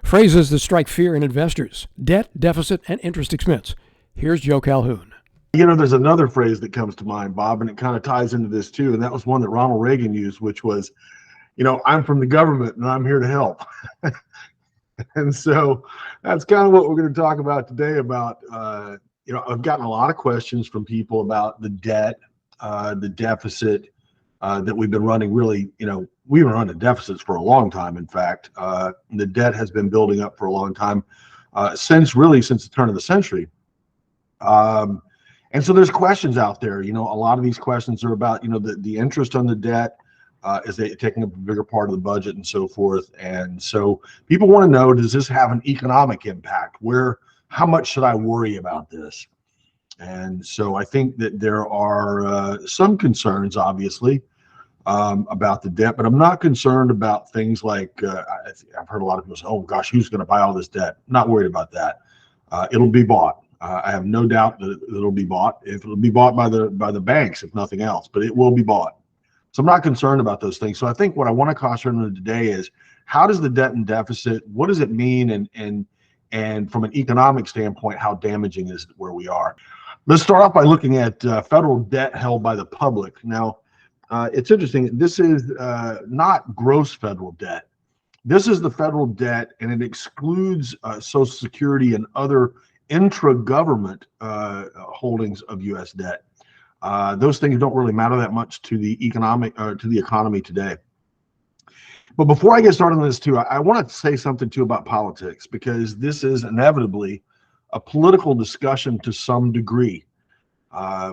Phrases that strike fear in investors: debt, deficit, and interest expense. Here's Joe Calhoun. There's another phrase that comes to mind, Bob, and it kind of ties into this too. And that was one that Ronald Reagan used, which was, I'm from the government and I'm here to help. And so that's kind of what we're going to talk about today about, I've gotten a lot of questions from people about the debt, the deficit that we've been running. Really, we've been running deficits for a long time. In fact, the debt has been building up for a long time, since the turn of the century. And so there's questions out there. A lot of these questions are about, the interest on the debt, is they taking up a bigger part of the budget and so forth. And so people want to know, does this have an economic impact? How much should I worry about this? And so I think that there are some concerns, obviously, about the debt, but I'm not concerned about things like, I've heard a lot of people say, oh gosh, who's going to buy all this debt? Not worried about that. It'll be bought. I have no doubt that it'll be bought. If it'll be bought by the banks, if nothing else, but it will be bought. So I'm not concerned about those things. So I think what I want to caution today is, how does the debt and deficit, what does it mean? And from an economic standpoint, how damaging is it where we are? Let's start off by looking at federal debt held by the public. Now, it's interesting. This is not gross federal debt. This is the federal debt, and it excludes Social Security and other intra-government holdings of U.S. debt. Those things don't really matter that much to the economy today. But before I get started on this too, I want to say something too about politics, because this is inevitably a political discussion to some degree.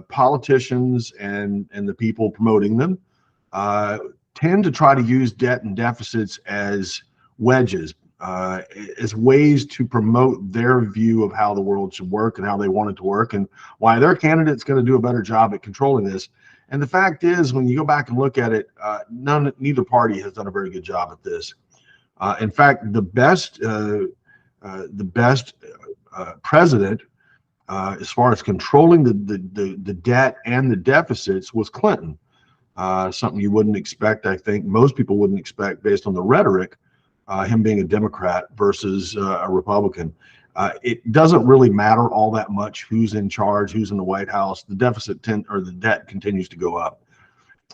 Politicians and the people promoting them tend to try to use debt and deficits as wedges, as ways to promote their view of how the world should work and how they want it to work, and why their candidate's going to do a better job at controlling this. And the fact is, when you go back and look at it, neither party has done a very good job at this. In fact, the best president, as far as controlling the debt and the deficits, was Clinton. Something you wouldn't expect. I think most people wouldn't expect, based on the rhetoric, him being a Democrat versus a Republican. It doesn't really matter all that much who's in charge, who's in the White House. The the debt continues to go up.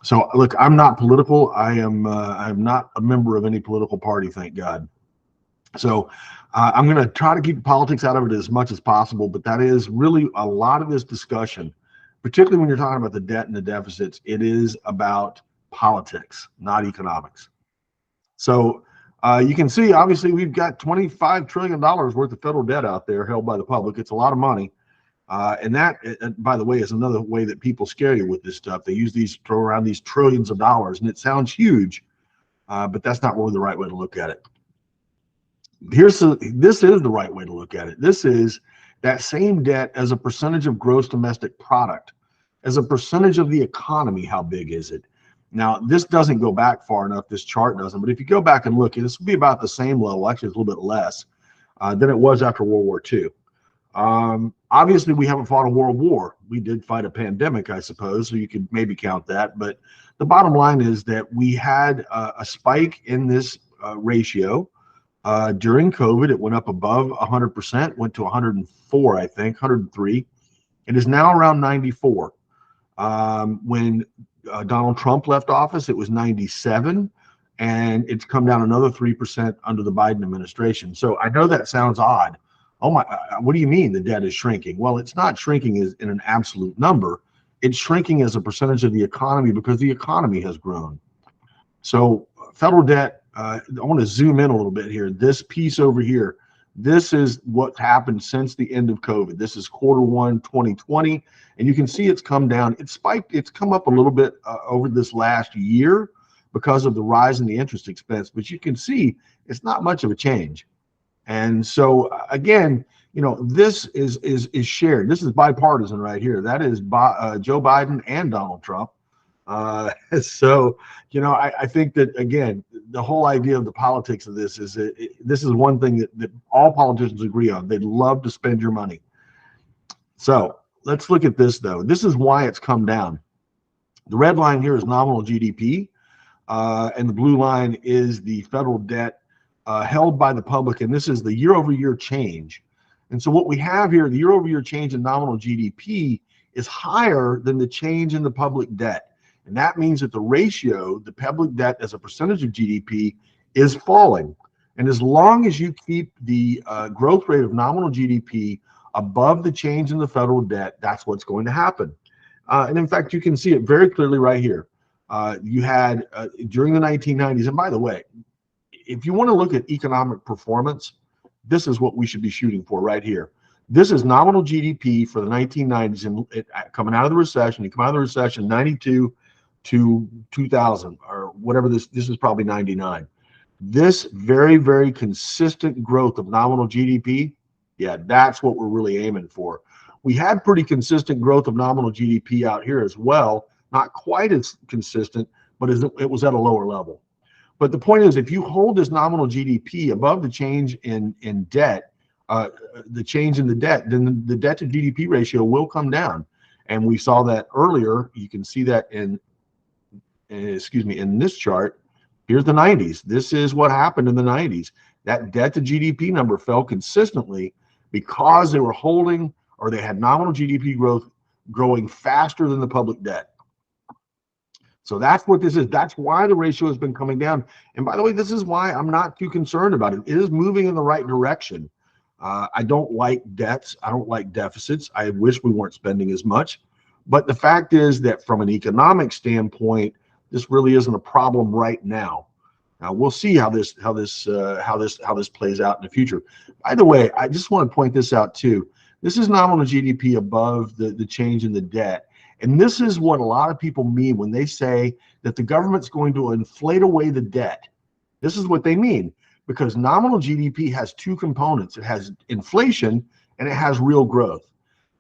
So look, I'm not political. I'm not a member of any political party, thank God. So I'm going to try to keep politics out of it as much as possible. But that is really a lot of this discussion, particularly when you're talking about the debt and the deficits. It is about politics, not economics. So you can see, obviously, we've got $25 trillion worth of federal debt out there held by the public. It's a lot of money. And that, by the way, is another way that people scare you with this stuff. They throw around these trillions of dollars, and it sounds huge, but that's not really the right way to look at it. This is the right way to look at it. This is that same debt as a percentage of gross domestic product, as a percentage of the economy. How big is it? Now, this doesn't go back far enough, this chart doesn't, but if you go back and look, this will be about the same level, actually it's a little bit less than it was after World War II. Obviously, we haven't fought a world war. We did fight a pandemic, I suppose, so you could maybe count that. But the bottom line is that we had a spike in this ratio during COVID. It went up above 100%, went to 104, I think, 103. It is now around 94. When Donald Trump left office, it was 97, and it's come down another 3% under the Biden administration. So I know that sounds odd. Oh my, what do you mean the debt is shrinking? Well, it's not shrinking in an absolute number. It's shrinking as a percentage of the economy because the economy has grown. So federal debt, I want to zoom in a little bit here. This piece over here, this is what happened since the end of COVID. This is Q1 2020, and you can see it's come down. It's spiked. It's come up a little bit over this last year because of the rise in the interest expense, but you can see it's not much of a change. And so again, this is shared. This is bipartisan right here. That is Joe Biden and Donald Trump. So, I think that, again, the whole idea of the politics of this is this is one thing that all politicians agree on. They'd love to spend your money. So let's look at this, though. This is why it's come down. The red line here is nominal GDP, and the blue line is the federal debt held by the public, and this is the year-over-year change. And so what we have here, the year-over-year change in nominal GDP is higher than the change in the public debt. And that means that the ratio, the public debt as a percentage of GDP, is falling. And as long as you keep the growth rate of nominal GDP above the change in the federal debt, that's what's going to happen. And in fact, you can see it very clearly right here. You had during the 1990s, and by the way, if you want to look at economic performance, this is what we should be shooting for right here. This is nominal GDP for the 1990s and coming out of the recession. You come out of the recession 92 to 2000 or whatever this is probably 99. This very, very consistent growth of nominal GDP, yeah, that's what we're really aiming for. We had pretty consistent growth of nominal GDP out here as well, not quite as consistent, but it was at a lower level. But the point is, if you hold this nominal GDP above the change in debt, the change in the debt, then the debt to GDP ratio will come down. And we saw that earlier. You can see that in this chart. Here's the 90s. This is what happened in the 90s. That debt to GDP number fell consistently because they were holding, or they had nominal GDP growth growing faster than the public debt. So that's what this is. That's why the ratio has been coming down. And by the way, this is why I'm not too concerned about it. It is moving in the right direction. I don't like debts. I don't like deficits. I wish we weren't spending as much. But the fact is that from an economic standpoint, this really isn't a problem right now. Now we'll see how this plays out in the future. By the way, I just want to point this out too. This is nominal GDP above the change in the debt. And this is what a lot of people mean when they say that the government's going to inflate away the debt. This is what they mean, because nominal GDP has two components. It has inflation and it has real growth.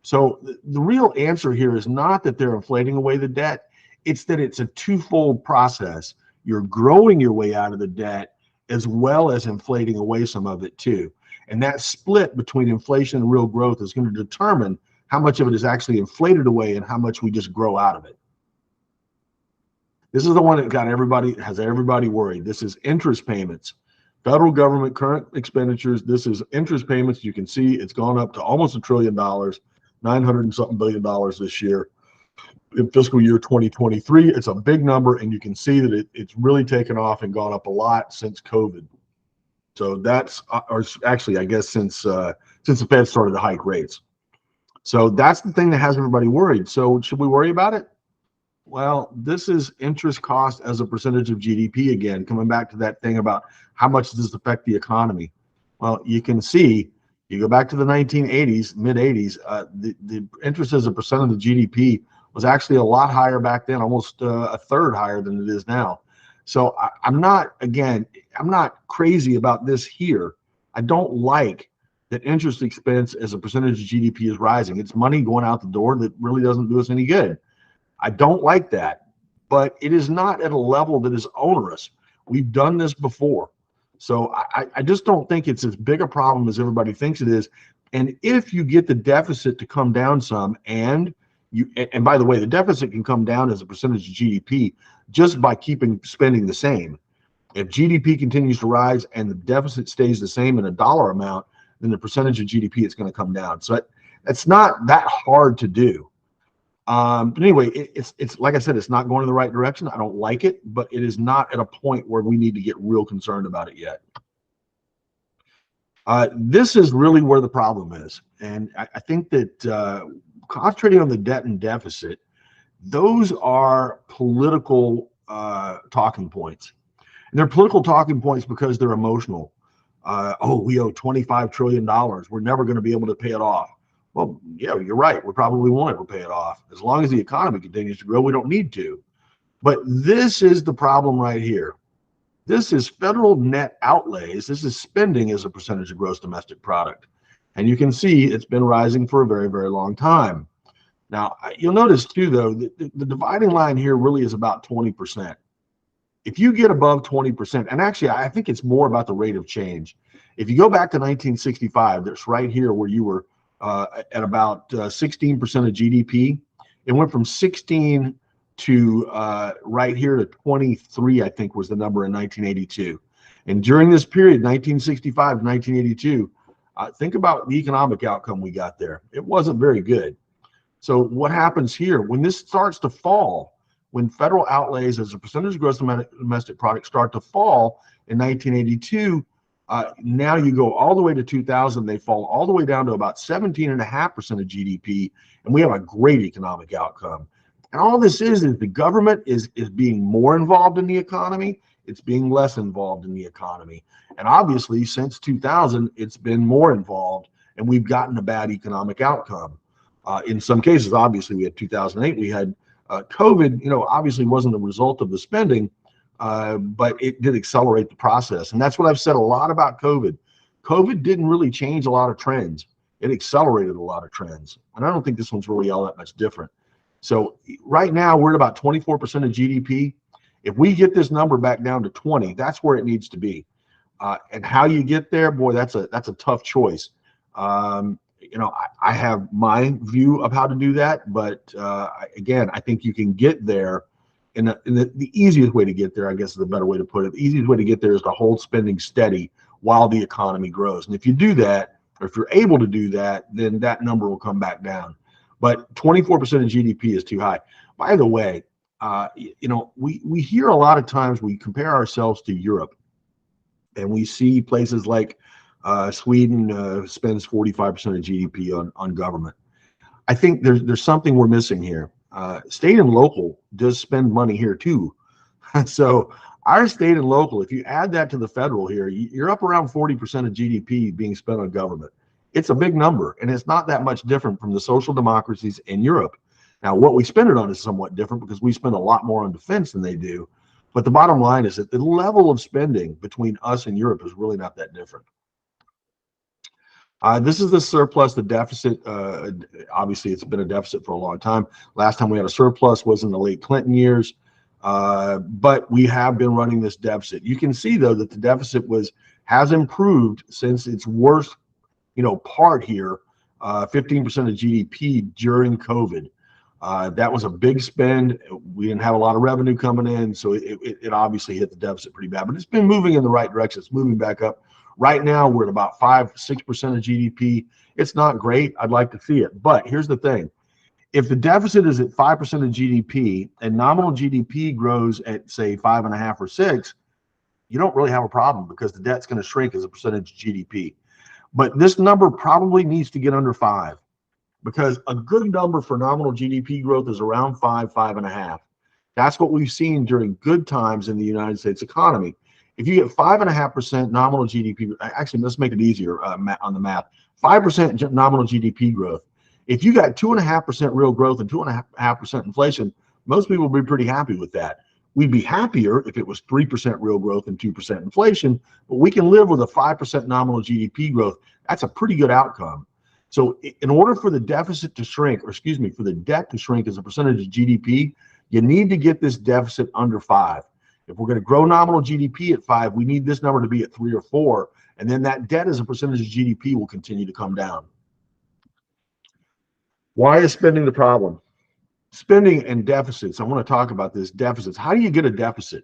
So the real answer here is not that they're inflating away the debt. It's that it's a twofold process. You're growing your way out of the debt as well as inflating away some of it too. And that split between inflation and real growth is going to determine how much of it is actually inflated away and how much we just grow out of it. This is the one that has everybody worried. This is interest payments. Federal government current expenditures. This is interest payments. You can see it's gone up to almost $1 trillion, 900 and something billion dollars this year. In fiscal year 2023, it's a big number, and you can see that it's really taken off and gone up a lot since COVID. So that's, or actually, I guess since the Fed started to hike rates. So that's the thing that has everybody worried. So should we worry about it? Well, this is interest cost as a percentage of GDP again, coming back to that thing about how much does this affect the economy. Well, you can see, you go back to the 1980s, mid 80s, the interest as a percent of the GDP was actually a lot higher back then, almost a third higher than it is now. So I'm not crazy about this here. I don't like that interest expense as a percentage of GDP is rising. It's money going out the door that really doesn't do us any good. I don't like that, but it is not at a level that is onerous. We've done this before. So I just don't think it's as big a problem as everybody thinks it is. And if you get the deficit to come down some, and by the way, the deficit can come down as a percentage of GDP just by keeping spending the same. If GDP continues to rise and the deficit stays the same in a dollar amount, then the percentage of GDP is going to come down. So it's not that hard to do. But anyway, it's like I said, it's not going in the right direction. I don't like it, but it is not at a point where we need to get real concerned about it yet. This is really where the problem is. And I think that concentrating on the debt and deficit, those are political talking points. And they're political talking points because they're emotional. We owe $25 trillion. We're never going to be able to pay it off. Well, yeah, you're right. We probably won't ever pay it off. As long as the economy continues to grow, we don't need to. But this is the problem right here. This is federal net outlays. This is spending as a percentage of gross domestic product. And you can see it's been rising for a very, very long time. Now, you'll notice too, though, that the dividing line here really is about 20%. If you get above 20%, and actually, I think it's more about the rate of change. If you go back to 1965, that's right here where you were at about 16% of GDP. It went from 16 to right here to 23, I think was the number in 1982. And during this period, 1965 to 1982, think about the economic outcome we got there. It wasn't very good. So what happens here when this starts to fall, when federal outlays as a percentage of gross domestic product start to fall in 1982, now you go all the way to 2000, they fall all the way down to about 17.5% of GDP, and we have a great economic outcome. And all this is the government is being more involved in the economy. It's being less involved in the economy. And obviously, since 2000, it's been more involved, and we've gotten a bad economic outcome. In some cases, obviously, we had 2008, we had COVID, obviously wasn't a result of the spending, but it did accelerate the process. And that's what I've said a lot about COVID. COVID didn't really change a lot of trends. It accelerated a lot of trends. And I don't think this one's really all that much different. So right now, we're at about 24% of GDP. If we get this number back down to 20, that's where it needs to be. And how you get there, boy, that's a tough choice. I have my view of how to do that, but again, I think you can get there. And the easiest way to get there, I guess, is the better way to put it. The easiest way to get there is to hold spending steady while the economy grows. And if you do that, or if you're able to do that, then that number will come back down. But 24% of GDP is too high. By the way, we hear a lot of times we compare ourselves to Europe, and we see places like Sweden spends 45% of GDP on government. I think there's something we're missing here. State and local does spend money here too. So our state and local, if you add that to the federal here, you're up around 40% of GDP being spent on government. It's a big number, and it's not that much different from the social democracies in Europe. Now, what we spend it on is somewhat different because we spend a lot more on defense than they do. But the bottom line is that the level of spending between us and Europe is really not that different. This is the surplus, the deficit. Obviously, it's been a deficit for a long time. Last time we had a surplus was in the late Clinton years, but we have been running this deficit. You can see, though, that the deficit has improved since its worst, part here, 15% of GDP during COVID. That was a big spend. We didn't have a lot of revenue coming in, so it obviously hit the deficit pretty bad. But it's been moving in the right direction. It's moving back up. Right now, we're at about 5-6% of GDP. It's not great. I'd like to see it. But here's the thing. If the deficit is at 5% of GDP and nominal GDP grows at, say, 5.5 or 6, you don't really have a problem because the debt's going to shrink as a percentage of GDP. But this number probably needs to get under 5 because a good number for nominal GDP growth is around 5.5. That's what we've seen during good times in the United States economy. If you get 5.5% nominal GDP, actually, let's make it easier on the math. 5% nominal GDP growth. If you got 2.5% real growth and 2.5% inflation, most people would be pretty happy with that. We'd be happier if it was 3% real growth and 2% inflation, but we can live with a 5% nominal GDP growth. That's a pretty good outcome. So in order for the deficit to shrink, for the debt to shrink as a percentage of GDP, you need to get this deficit under 5. If we're going to grow nominal GDP at 5, we need this number to be at 3 or 4, and then that debt as a percentage of GDP will continue to come down. Why is spending the problem? Spending and deficits. I want to talk about this, deficits. How do you get a deficit?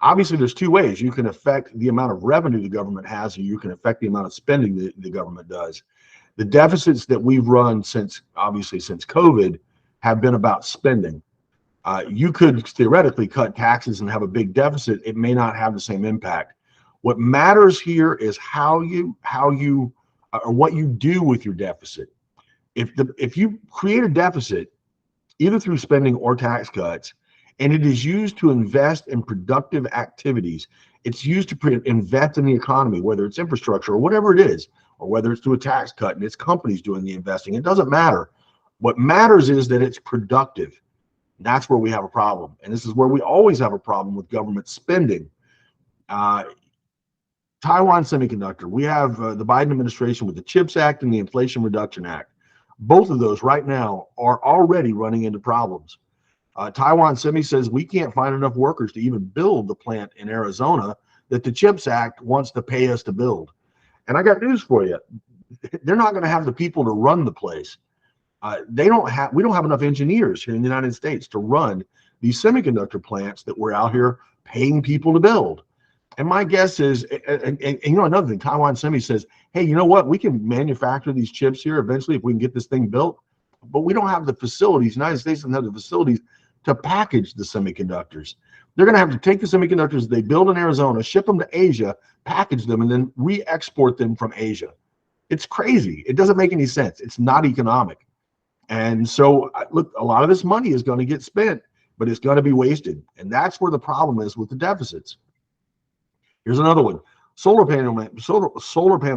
Obviously, there's two ways. You can affect the amount of revenue the government has, or you can affect the amount of spending the government does. The deficits that we've run since COVID have been about spending. You could theoretically cut taxes and have a big deficit. It may not have the same impact. What matters here is how you or what you do with your deficit. If you create a deficit, either through spending or tax cuts, and it is used to invest in productive activities, it's used to invest in the economy, whether it's infrastructure or whatever it is, or whether it's through a tax cut and it's companies doing the investing. It doesn't matter. What matters is that it's productive. That's where we have a problem. And this is where we always have a problem with government spending. Taiwan Semiconductor, we have the Biden administration with the CHIPS Act and the Inflation Reduction Act. Both of those right now are already running into problems. Taiwan Semi says we can't find enough workers to even build the plant in Arizona that the CHIPS Act wants to pay us to build. And I got news for you. They're not going to have the people to run the place. We don't have enough engineers here in the United States to run these semiconductor plants that we're out here paying people to build. And my guess is, and you know, another thing, Taiwan Semi says, hey, you know what? We can manufacture these chips here eventually if we can get this thing built, but we don't have the facilities. The United States doesn't have the facilities to package the semiconductors. They're going to have to take the semiconductors they build in Arizona, ship them to Asia, package them, and then re-export them from Asia. It's crazy. It doesn't make any sense. It's not economic. And so, look, a lot of this money is going to get spent, but it's going to be wasted. And that's where the problem is with the deficits. Here's another one. Solar panel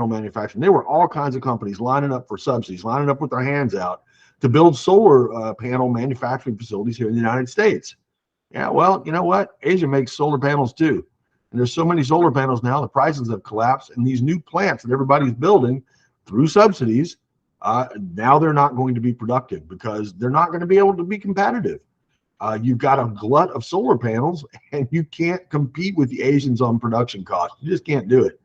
manufacturing. There were all kinds of companies lining up for subsidies, lining up with their hands out to build solar panel manufacturing facilities here in the United States. Yeah, well, you know what? Asia makes solar panels too. And there's so many solar panels now, the prices have collapsed. And these new plants that everybody's building through subsidies, now they're not going to be productive because they're not going to be able to be competitive. You've got a glut of solar panels and you can't compete with the Asians on production costs. You just can't do it.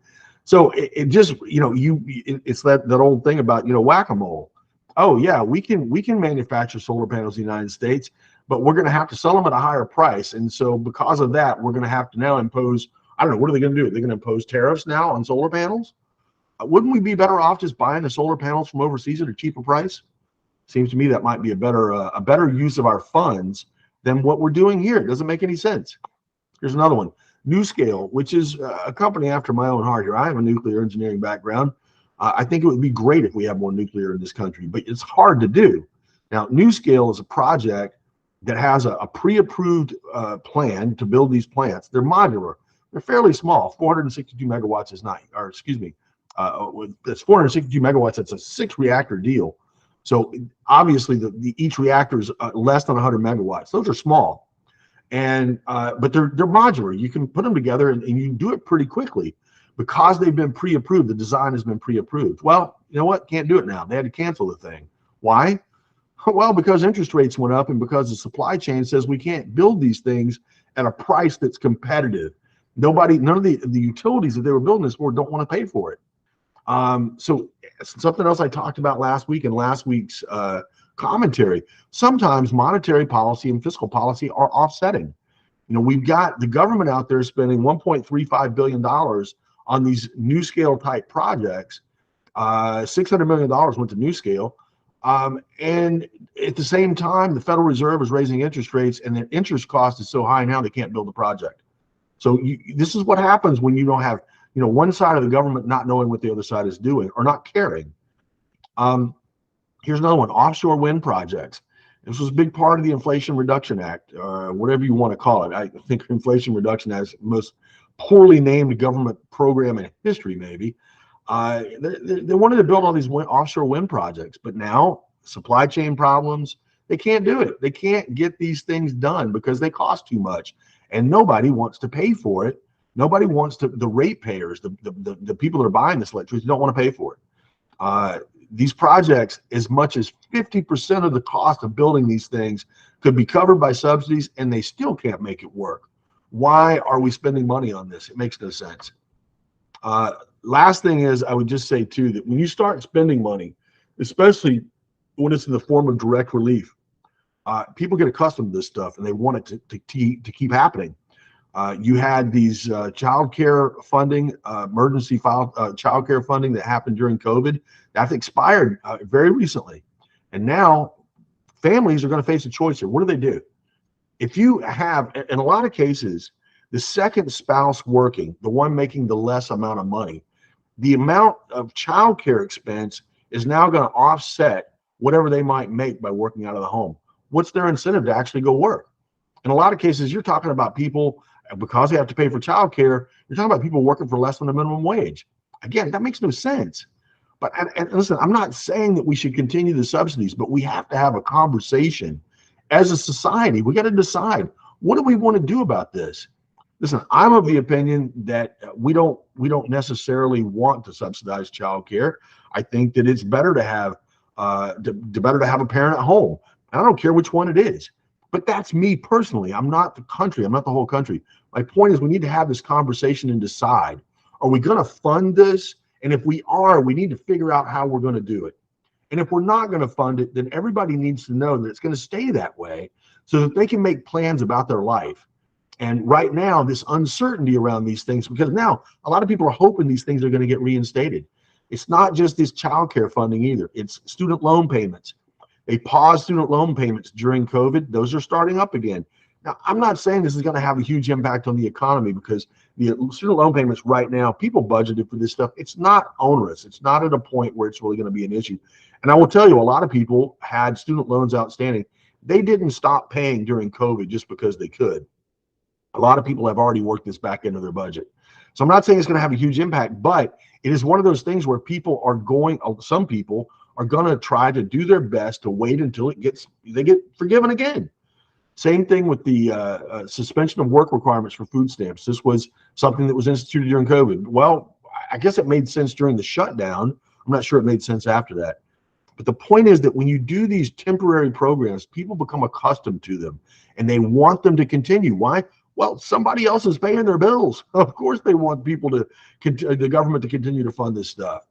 So it just, you know, it's that old thing about, you know, whack-a-mole. Oh yeah, we can manufacture solar panels in the United States, but we're going to have to sell them at a higher price. And so because of that, we're going to have to now impose, I don't know, what are they going to do? They're going to impose tariffs now on solar panels? Wouldn't we be better off just buying the solar panels from overseas at a cheaper price? Seems to me that might be a better use of our funds than what we're doing here. It doesn't make any sense. Here's another one. NuScale, which is a company after my own heart here. I have a nuclear engineering background. I think it would be great if we have more nuclear in this country, but it's hard to do. Now, NuScale is a project that has a pre-approved plan to build these plants. They're modular. They're fairly small. 462 megawatts is not, or excuse me, that's 462 megawatts. That's a 6-reactor deal. So obviously, each reactor is less than 100 megawatts. Those are small, and but they're modular. You can put them together, and you can do it pretty quickly because they've been pre-approved. The design has been pre-approved. Well, you know what? Can't do it now. They had to cancel the thing. Why? Well, because interest rates went up, and because the supply chain says we can't build these things at a price that's competitive. None of the utilities that they were building this for don't want to pay for it. So something else I talked about last week in last week's commentary, sometimes monetary policy and fiscal policy are offsetting. You know, we've got the government out there spending $1.35 billion on these NuScale type projects. $600 million went to NuScale. And at the same time, the Federal Reserve is raising interest rates, and the interest cost is so high now they can't build the project. So this is what happens when you don't have, you know, one side of the government not knowing what the other side is doing or not caring. Here's another one, offshore wind projects. This was a big part of the Inflation Reduction Act, whatever you want to call it. I think Inflation Reduction Act is the most poorly named government program in history, maybe. They wanted to build all these offshore wind projects, but now supply chain problems, they can't do it. They can't get these things done because they cost too much, and nobody wants to pay for it. Nobody wants to, the ratepayers, the people that are buying this electricity don't want to pay for it. These projects, as much as 50% of the cost of building these things could be covered by subsidies, and they still can't make it work. Why are we spending money on this? It makes no sense. Last thing is, I would just say too, that when you start spending money, especially when it's in the form of direct relief, people get accustomed to this stuff and they want it to keep happening. You had these child care funding, emergency child care funding that happened during COVID. That's expired very recently. And now families are going to face a choice here. What do they do? If you have, in a lot of cases, the second spouse working, the one making the less amount of money, the amount of child care expense is now going to offset whatever they might make by working out of the home. What's their incentive to actually go work? In a lot of cases, you're talking about people, because they have to pay for childcare, you're talking about people working for less than the minimum wage. Again, that makes no sense. But and listen, I'm not saying that we should continue the subsidies, but we have to have a conversation as a society. We got to decide, what do we want to do about this? Listen, I'm of the opinion that we don't necessarily want to subsidize childcare. I think that it's better to have a parent at home. I don't care which one it is. But that's me personally. I'm not the country. I'm not the whole country. My point is, we need to have this conversation and decide, are we going to fund this? And if we are, we need to figure out how we're going to do it. And if we're not going to fund it, then everybody needs to know that it's going to stay that way so that they can make plans about their life. And right now, this uncertainty around these things, because now a lot of people are hoping these things are going to get reinstated. It's not just this child care funding either. It's student loan payments. They paused student loan payments during COVID. Those are starting up again. Now, I'm not saying this is going to have a huge impact on the economy, because the student loan payments right now, people budgeted for this stuff. It's not onerous. It's not at a point where it's really going to be an issue. And I will tell you, a lot of people had student loans outstanding. They didn't stop paying during COVID just because they could. A lot of people have already worked this back into their budget. So I'm not saying it's going to have a huge impact, but it is one of those things where some people are going to try to do their best to wait until they get forgiven again. Same thing with the suspension of work requirements for food stamps. This was something that was instituted during COVID. Well, I guess it made sense during the shutdown. I'm not sure it made sense after that. But the point is that when you do these temporary programs, people become accustomed to them and they want them to continue. Why? Well, somebody else is paying their bills. Of course, they want the government to continue to fund this stuff.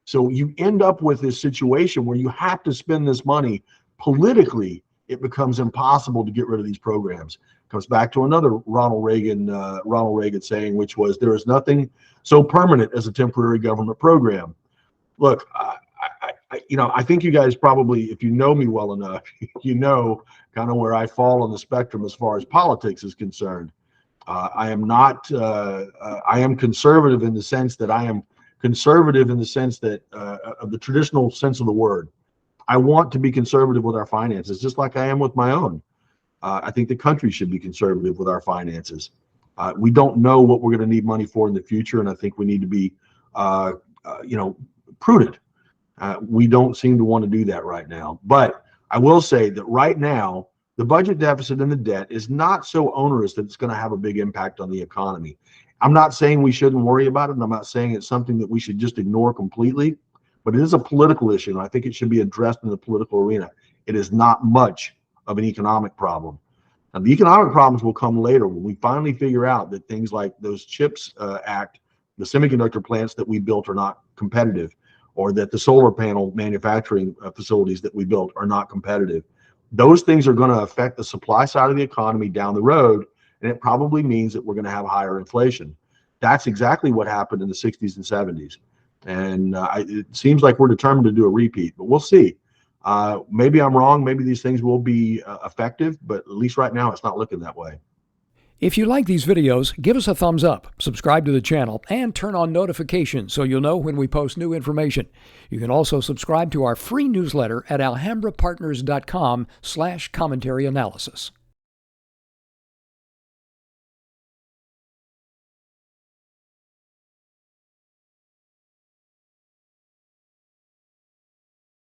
So you end up with this situation where you have to spend this money politically. It becomes impossible to get rid of these programs. It comes back to another Ronald Reagan saying, which was, there is nothing so permanent as a temporary government program. Look, I think you guys probably, if you know me well enough, you know kind of where I fall on the spectrum as far as politics is concerned. I am conservative in the sense that of the traditional sense of the word. I want to be conservative with our finances, just like I am with my own. I think the country should be conservative with our finances. We don't know what we're going to need money for in the future, and I think we need to be, prudent. We don't seem to want to do that right now. But I will say that right now, the budget deficit and the debt is not so onerous that it's going to have a big impact on the economy. I'm not saying we shouldn't worry about it, and I'm not saying it's something that we should just ignore completely, but it is a political issue, and I think it should be addressed in the political arena. It is not much of an economic problem. Now, the economic problems will come later when we finally figure out that things like those CHIPS Act, the semiconductor plants that we built are not competitive, or that the solar panel manufacturing facilities that we built are not competitive. Those things are going to affect the supply side of the economy down the road, and it probably means that we're going to have higher inflation. That's exactly what happened in the 60s and 70s. And it seems like we're determined to do a repeat, but we'll see. Maybe I'm wrong. Maybe these things will be effective, but at least right now it's not looking that way. If you like these videos, give us a thumbs up, subscribe to the channel, and turn on notifications so you'll know when we post new information. You can also subscribe to our free newsletter at alhambrapartners.com/commentary analysis.